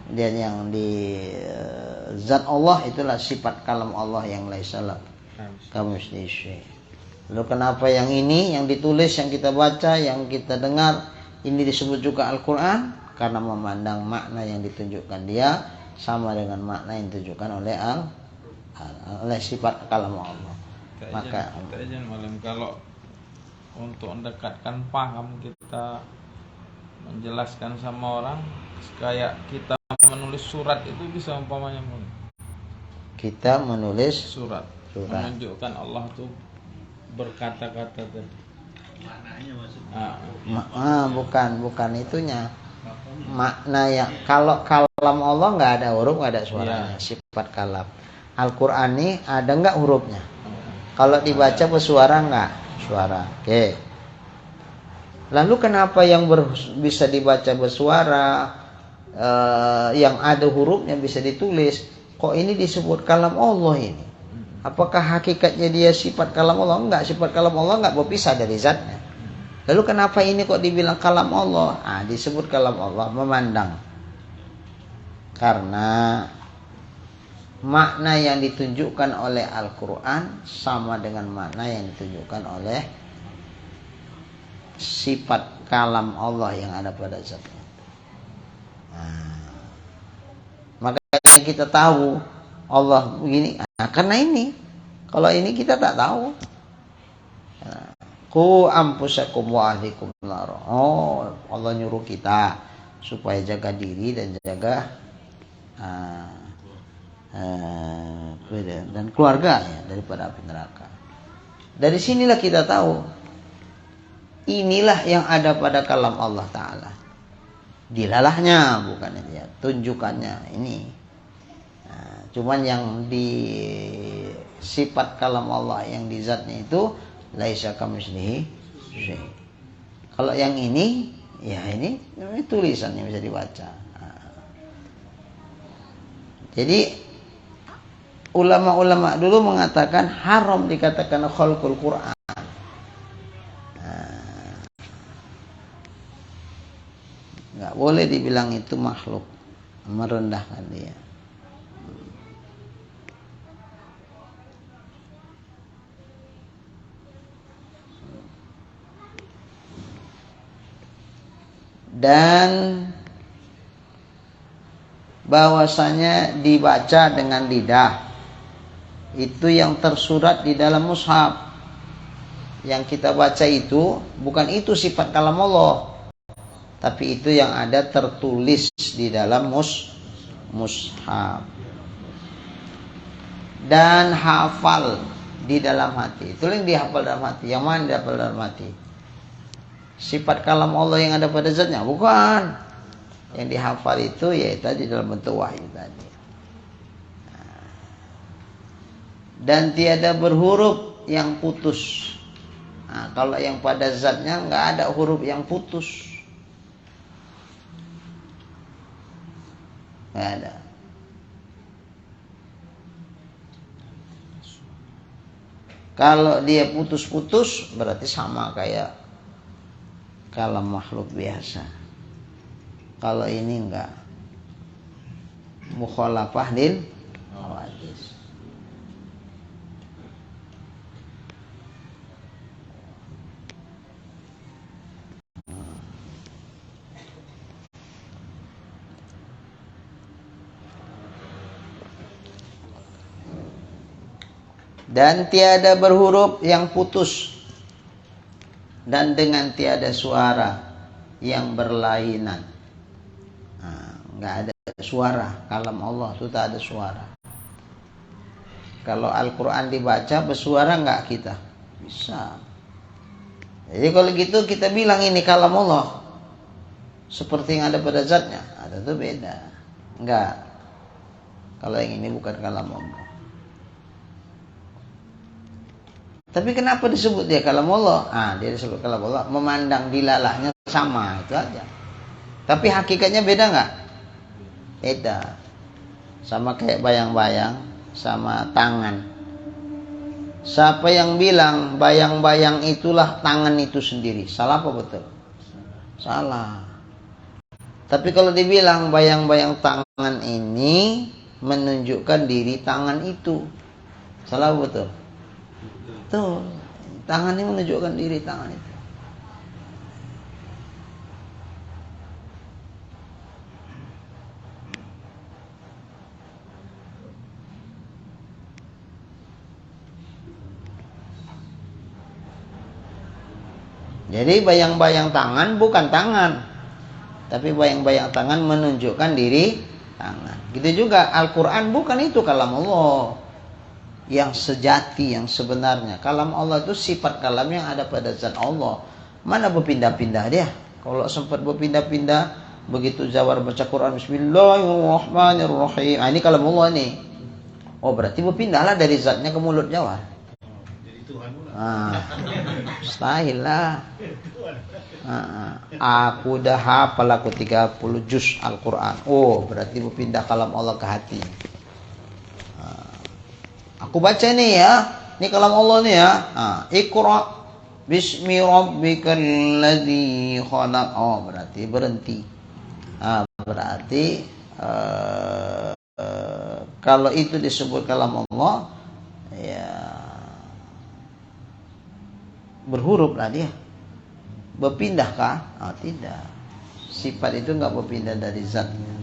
Dan yang di zat Allah itulah sifat kalam Allah yang laisa kamitslihi syai'. Lalu kenapa yang ini, yang ditulis, yang kita baca, yang kita dengar, ini disebut juga Al-Quran? Karena memandang makna yang ditunjukkan dia sama dengan makna yang ditunjukkan oleh sifat kalam Allah. Maka malam kalau untuk mendekatkan paham, kita menjelaskan sama orang, kayak kita menulis surat itu bisa umpamanya kita menulis surat menunjukkan Allah tuh berkata-kata tadi. Maknanya maksudnya. Bukan itunya. Makna yang kalau kalam Allah nggak ada huruf, nggak ada suaranya, sifat kalam. Al-Quran ini ada nggak hurufnya? Kalau dibaca bersuara nggak? Suara. Oke. Lalu kenapa yang bisa dibaca bersuara, yang ada hurufnya bisa ditulis, kok ini disebut kalam Allah ini? Apakah hakikatnya dia sifat kalam Allah? Enggak, sifat kalam Allah enggak berpisah dari zatnya. Lalu kenapa ini kok dibilang kalam Allah? Disebut kalam Allah memandang. Karena makna yang ditunjukkan oleh Al-Quran sama dengan makna yang ditunjukkan oleh sifat kalam Allah yang ada pada zatnya. Makanya kita tahu Allah begini, karena ini. Kalau ini kita tak tahu. Qu anfusakum wa ahlikum nar. Allah nyuruh kita supaya jaga diri dan jaga dan keluarga ya daripada api neraka. Dari sinilah kita tahu inilah yang ada pada kalam Allah Ta'ala. Dilalahnya bukan ya, tunjukannya ini. Cuman yang di sifat kalam Allah yang di zatnya itu laisa kamitslihi syai'. Kalau yang ini, ya ini tulisan yang bisa dibaca. Jadi ulama-ulama dulu mengatakan haram dikatakan khalqul Quran. Nggak boleh dibilang itu makhluk, merendahkan dia. Dan bahwasanya dibaca dengan lidah itu yang tersurat di dalam mushaf, yang kita baca itu bukan itu sifat kalam Allah, tapi itu yang ada tertulis di dalam mushaf dan hafal di dalam hati. Itu yang dihafal dalam hati. Yang mana dihafal dalam hati? Sifat kalam Allah yang ada pada zatnya? Bukan. Yang dihafal itu yaitu tadi dalam bentuk wahyu tadi. Dan tiada berhuruf yang putus. Nah, kalau yang pada zatnya nggak ada huruf yang putus. Nggak ada. Kalau dia putus-putus berarti sama kayak kalam makhluk biasa. Kalau ini enggak. Mukhalafah lil hawadits. Dan tiada berhuruf yang putus, dan dengan tiada suara yang berlainan. Nggak ada suara. Kalam Allah itu tak ada suara. Kalau Al-Quran dibaca bersuara nggak kita? Bisa. Jadi kalau gitu kita bilang ini kalam Allah seperti yang ada pada zatnya. Ada tuh beda. Nggak. Kalau yang ini bukan kalam Allah. Tapi kenapa disebut dia kalam Allah? Dia disebut kalam Allah. Memandang dilalahnya sama, itu aja. Tapi hakikatnya beda nggak? Beda. Sama kayak bayang-bayang, sama tangan. Siapa yang bilang bayang-bayang itulah tangan itu sendiri? Salah apa betul? Salah. Tapi kalau dibilang bayang-bayang tangan ini menunjukkan diri tangan itu, salah apa betul? Tuh, tangan ini menunjukkan diri tangan itu. Jadi bayang-bayang tangan bukan tangan, tapi bayang-bayang tangan menunjukkan diri tangan. Gitu juga Al-Quran bukan itu kalam Allah yang sejati, yang sebenarnya. Kalam Allah itu sifat kalam yang ada pada zat Allah. Mana berpindah-pindah dia? Kalau sempat berpindah-pindah, begitu Jawar baca Quran Bismillahirrahmanirrahim, ini kalam Allah nih. Oh berarti berpindahlah dari zatnya ke mulut Jawar. Jadi Tuhan pula. Mustahil lah. Aku dah hafal aku 30 juz Al-Quran. Oh berarti berpindah kalam Allah ke hati. Aku baca nih ya, ini kalam Allah nih ya. Iqra bismi rabbikal ladzi khalaq. Oh, berarti berhenti. Berarti kalau itu disebut kalam Allah, ya berhuruf lah dia. Berpindahkah? Tidak. Sifat itu enggak berpindah dari zatnya.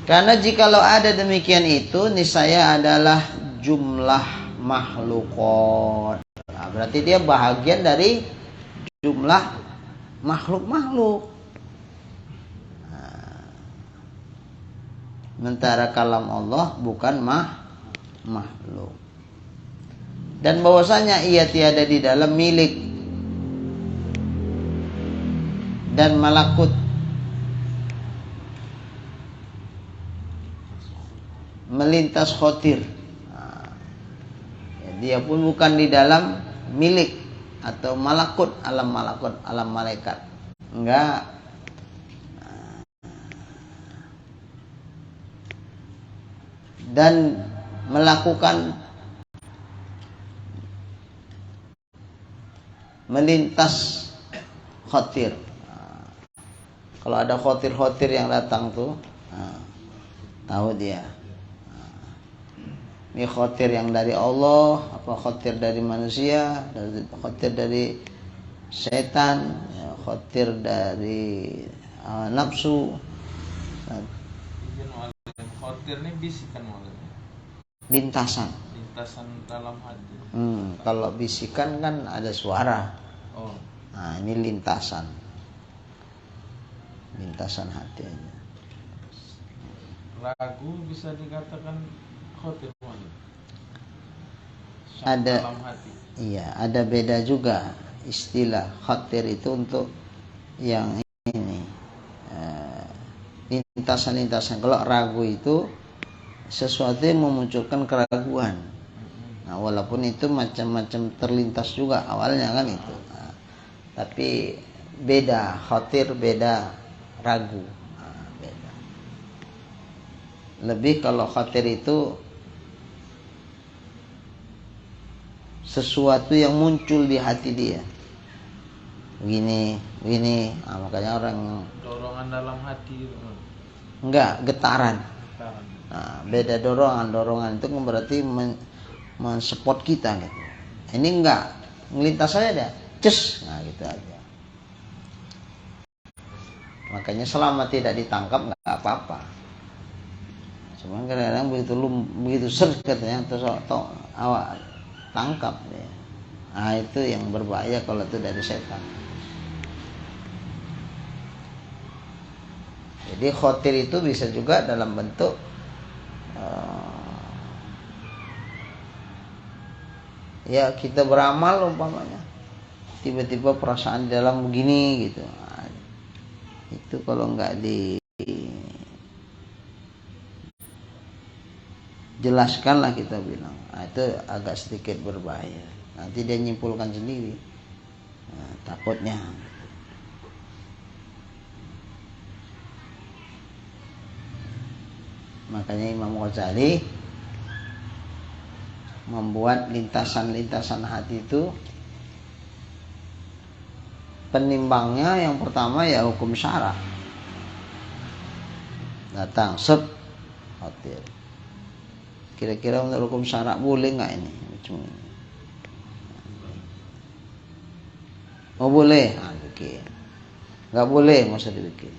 Karena jikalau ada demikian itu, niscaya adalah jumlah makhlukot. Berarti dia bahagian dari jumlah makhluk-makhluk. Sementara kalam Allah bukan makhluk. Dan bahwasanya ia tiada di dalam milik dan malakut, melintas khotir. Dia pun bukan di dalam milik atau malakut, alam malaikat. Enggak. Dan melakukan melintas khotir. Kalau ada khotir-khotir yang datang tuh, tahu dia. Ini khawatir yang dari Allah, apa khawatir dari manusia, khawatir dari setan, ya, khawatir dari nafsu. Izin Mu'allim, khawatir ini bisikan Mu'allim. Lintasan. Lintasan dalam hati. Kalau bisikan kan ada suara. Oh, Nah, ini lintasan. Lintasan hati aja. ragu bisa dikatakan khawatir Mu'allim. Ada. Dalam hati. Iya, ada beda juga istilah khawatir itu untuk yang ini lintasan-lintasan. Kalau ragu itu sesuatu yang memunculkan keraguan. Nah, walaupun itu macam-macam terlintas juga awalnya kan itu. Nah, tapi beda khawatir, beda ragu. Nah, beda. Lebih kalau khawatir itu sesuatu yang muncul di hati dia. Begini. Nah, makanya orang Dorongan dalam hati itu. enggak getaran. Getaran. Nah, beda dorongan itu berarti mensupport kita gitu. Ini enggak, ngelintas saja dia, ces, nah gitu aja. Makanya selama tidak ditangkap enggak apa-apa. Cuman kadang-kadang begitu ser katanya terus awak tangkap dia. Nah, itu yang berbahaya kalau itu dari setan. Jadi khawatir itu bisa juga dalam bentuk ya kita beramal umpamanya tiba-tiba perasaan di dalam begini gitu. Nah, itu kalau nggak dijelaskan lah kita bilang, nah, itu agak sedikit berbahaya. Nanti dia nyimpulkan sendiri. Nah, takutnya. Makanya Imam Ghazali membuat lintasan-lintasan hati itu penimbangnya yang pertama ya hukum syara. Datang sep khawatir. Kira-kira untuk hukum syara boleh nggak ini? Oh boleh, bikin. Nggak boleh, nggak usah dibikin.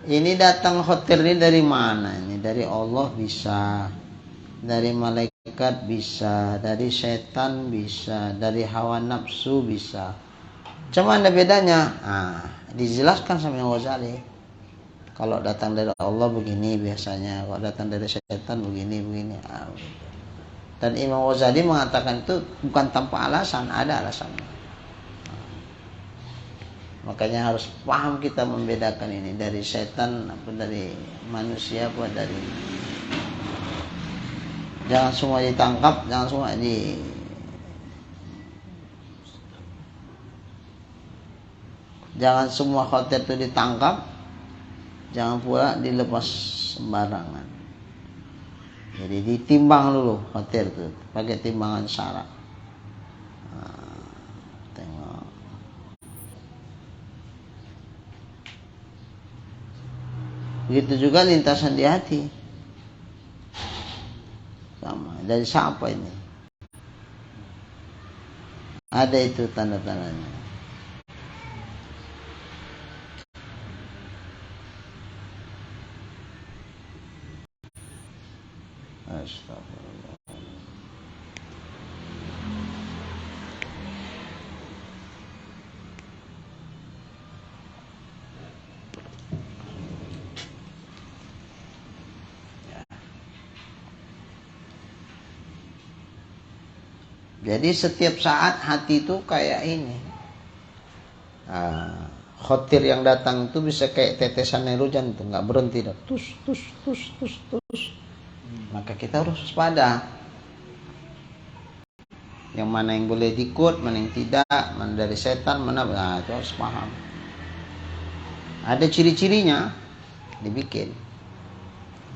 Ini datang khawatir ini dari mana? Ini dari Allah bisa, dari malaikat bisa, dari setan bisa, dari hawa nafsu bisa. Cuma ada bedanya. Nah, dijelaskan sama Imam Ghazali. Kalau datang dari Allah begini biasanya, kalau datang dari setan begini. Nah, dan Imam Ghazali mengatakan itu bukan tanpa alasan, ada alasannya. Makanya harus paham kita membedakan ini dari setan apa dari manusia apa dari. Jangan semua ditangkap, jangan semua jangan semua khawatir itu ditangkap, jangan pula dilepas sembarangan. Jadi ditimbang dulu khawatir itu pakai timbangan syara. Begitu juga lintasan di hati. Sama. Dari siapa ini? Ada itu tanda-tandanya. Astagfirullah. Jadi setiap saat hati itu kayak ini. Khawatir yang datang itu bisa kayak tetesan air hujan itu nggak berhenti dah. Tus. Maka kita harus waspada. Yang mana yang boleh diikut, mana yang tidak, mana dari setan, mana itu harus paham. Ada ciri-cirinya dibikin.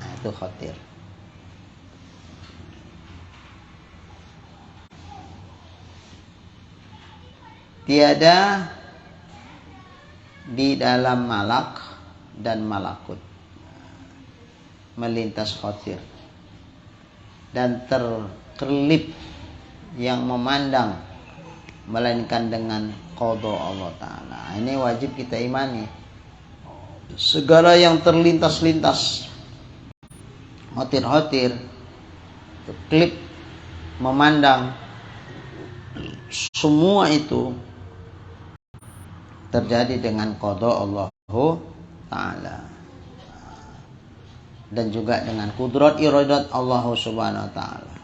Nah, itu khatir. Tiada di dalam malak dan malakut melintas khatir dan terkelip yang memandang melainkan dengan qada Allah Ta'ala. Ini wajib kita imani. Segala yang terlintas-lintas, hotir-hotir, terkelip memandang, semua itu terjadi dengan qada Allah Ta'ala, dan juga dengan kudrat iradat Allah Subhanahu wa Ta'ala.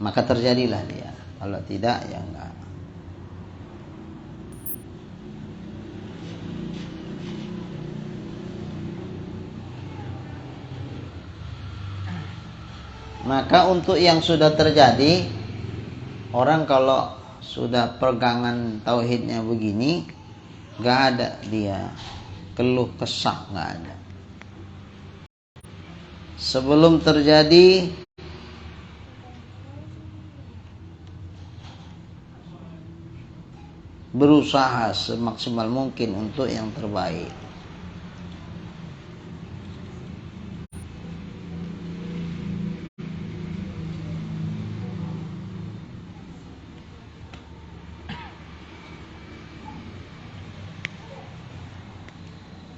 Maka terjadilah dia. Kalau tidak, ya enggak. Maka untuk yang sudah terjadi, orang kalau sudah pegangan tauhidnya begini, enggak ada dia keluh kesah, enggak ada. Sebelum terjadi, berusaha semaksimal mungkin untuk yang terbaik.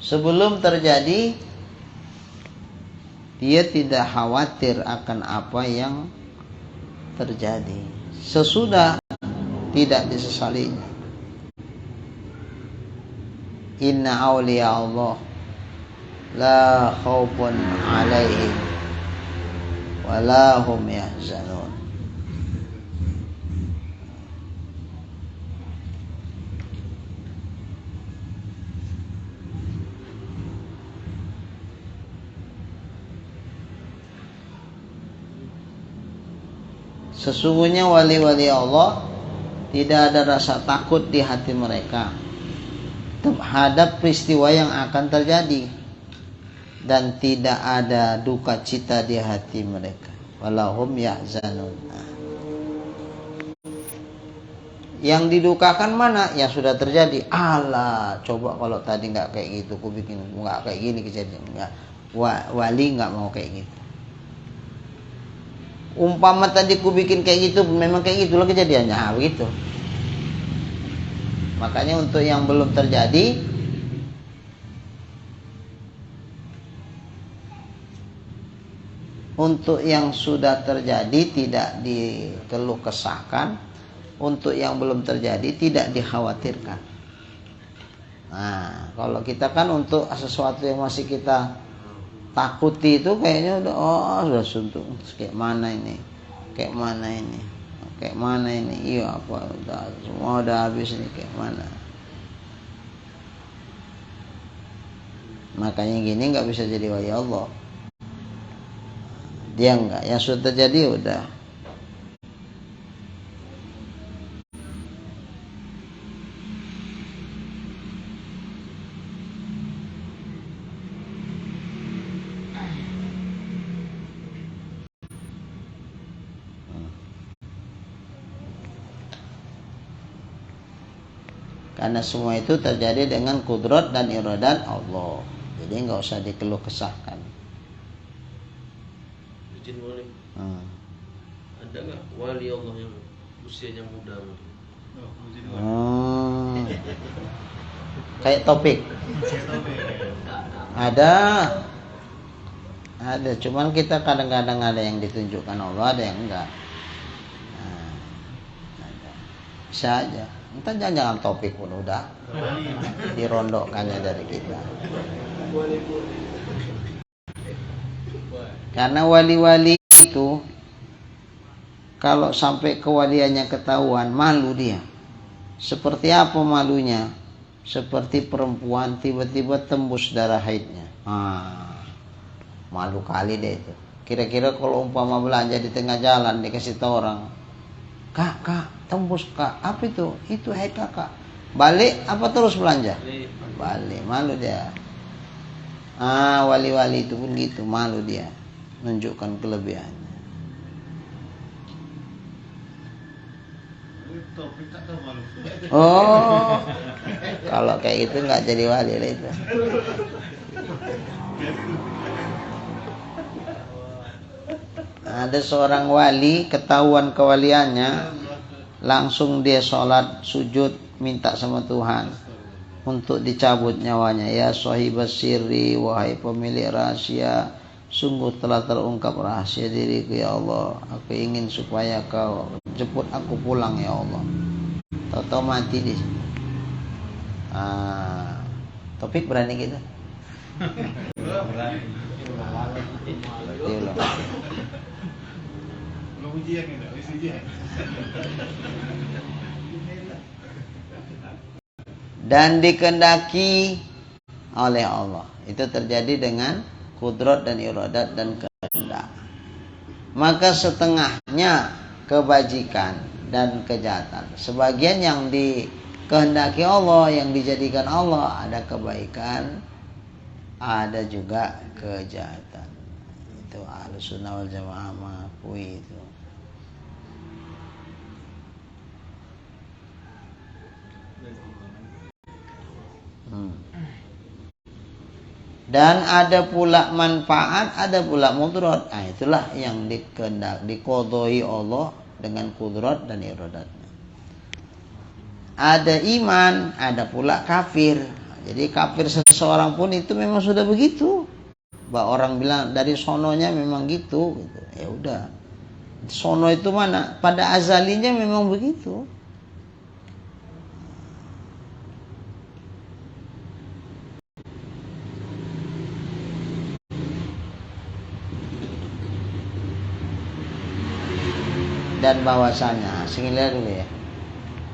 Sebelum terjadi, dia tidak khawatir akan apa yang terjadi. Sesudah, tidak disesalinya. Inna awliya Allah la khawfun alaihim wa la hum yahzanun. Sesungguhnya wali-wali Allah tidak ada rasa takut di hati mereka terhadap peristiwa yang akan terjadi, dan tidak ada duka cita di hati mereka. Walahum yahzanun. Yang didukakan mana? Yang sudah terjadi. Allah, coba kalau tadi nggak kayak gitu, ku bikin nggak kayak gini kejadian. Nggak, wali nggak mau kayak gitu. Umpama tadi ku bikin kayak gitu, memang kayak gitulah kejadiannya. Begitu. Makanya untuk yang belum terjadi, untuk yang sudah terjadi tidak dikeluh kesahkan, untuk yang belum terjadi tidak dikhawatirkan. Nah, kalau kita kan untuk sesuatu yang masih kita takuti itu kayaknya sudah suntuk, kayak mana ini, kayak mana ini, kayak mana ini, iya apa, udah semua udah habis ini, kayak mana. Makanya gini nggak bisa jadi wali Allah. Dia enggak, yang sudah terjadi udah. Karena semua itu terjadi dengan kudrat dan iradat Allah. Jadi nggak usah dikeluh kesahkan. Izin boleh. Ada nggak wali Allah yang usianya muda? Kayak topik. Ada. Cuman kita kadang-kadang ada yang ditunjukkan Allah, ada yang enggak. Ada. Bisa aja. Entah jangan topik pun udah dirondokkannya dari kita. Karena wali-wali itu kalau sampai kewaliannya ketahuan, malu dia. Seperti apa malunya? Seperti perempuan tiba-tiba tembus darah haidnya. Malu kali deh itu. Kira-kira kalau umpama belanja di tengah jalan dikasih tahu orang, kak, tembus kak, apa itu? Itu haid kakak. Balik apa terus belanja? Balik, malu dia. Wali-wali itu pun gitu, malu dia nunjukkan kelebihannya. Topik tak tahu malu. Oh, kalau kayak gitu nggak jadi wali lah itu. Ada seorang wali ketahuan kewaliannya, langsung dia sholat sujud minta sama Tuhan untuk dicabut nyawanya. Ya sahibas sirri, wahai pemilik rahasia, sungguh telah terungkap rahasia diriku ya Allah. Aku ingin supaya kau jemput aku pulang ya Allah. Tahu-tahu mati dia. Topik berani gitu. Belum ujian ni tak? Wis ujian. Dan dikehendaki oleh Allah. Itu terjadi dengan kudrat dan iradat dan kehendak. Maka setengahnya kebajikan dan kejahatan. Sebagian yang dikehendaki Allah, yang dijadikan Allah, ada kebaikan, ada juga kejahatan. Itu Ahlussunnah wal Jamaah mengakui itu. Dan ada pula manfaat, ada pula mudarat. Itulah yang diqodoi Allah dengan kudrat dan iradatnya. Ada iman, ada pula kafir. Jadi kafir seseorang pun itu memang sudah begitu. Bahwa orang bilang dari sononya memang gitu. Ya udah. Sono itu mana? Pada azalinya memang begitu. Dan bahwasanya singgah dulu ya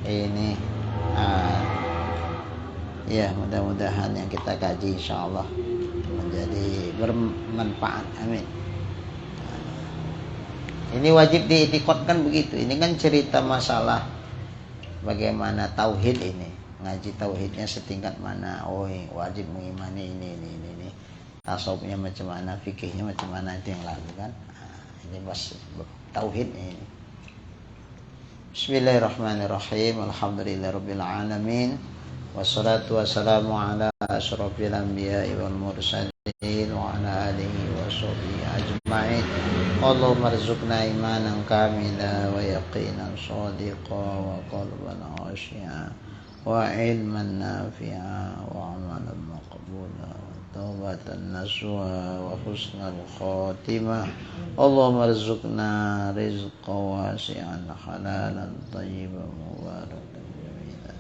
ini ya mudah-mudahan yang kita kaji insyaallah menjadi bermanfaat, amin. Ini wajib diitikadkan begitu. Ini kan cerita masalah bagaimana tauhid ini, ngaji tauhidnya setingkat mana. Oh wajib mengimani ini tasawufnya macam mana, fikihnya macam mana, itu yang lalu kan. Ini mas tauhid ini. Bismillahirrahmanirrahim. Alhamdulillahirabbil alamin. Wassalatu wassalamu ala asyrafil anbiya'i wal mursalin wa ala alihi washabbihi ajma'in. Allahumma rzuqna imanan kamila wa yaqinan shadiqa wa qalban khashi'a wa ilman nafi'a wa amalan maqbula wa taubatan nasuha wa husnal khatimah. Allahumma rzuqna rizqan wasi'an halalan tayyiban mubarakan jamilan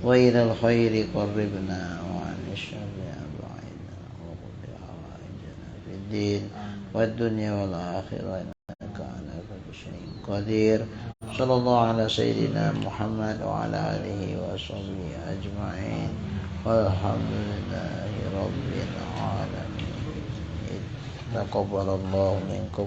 wa ilal khairi qarribna wa 'anil syarri ab'idna wa qul hawaijana fid din wad dunya wal akhirah innaka 'ala kulli syai'in qadir. Sallallahu ala sayyidina Muhammad wa ala alihi wa sahbihi ajma'in. Walhamdulillahi rabbil alamin. Taqabbalallahu minkum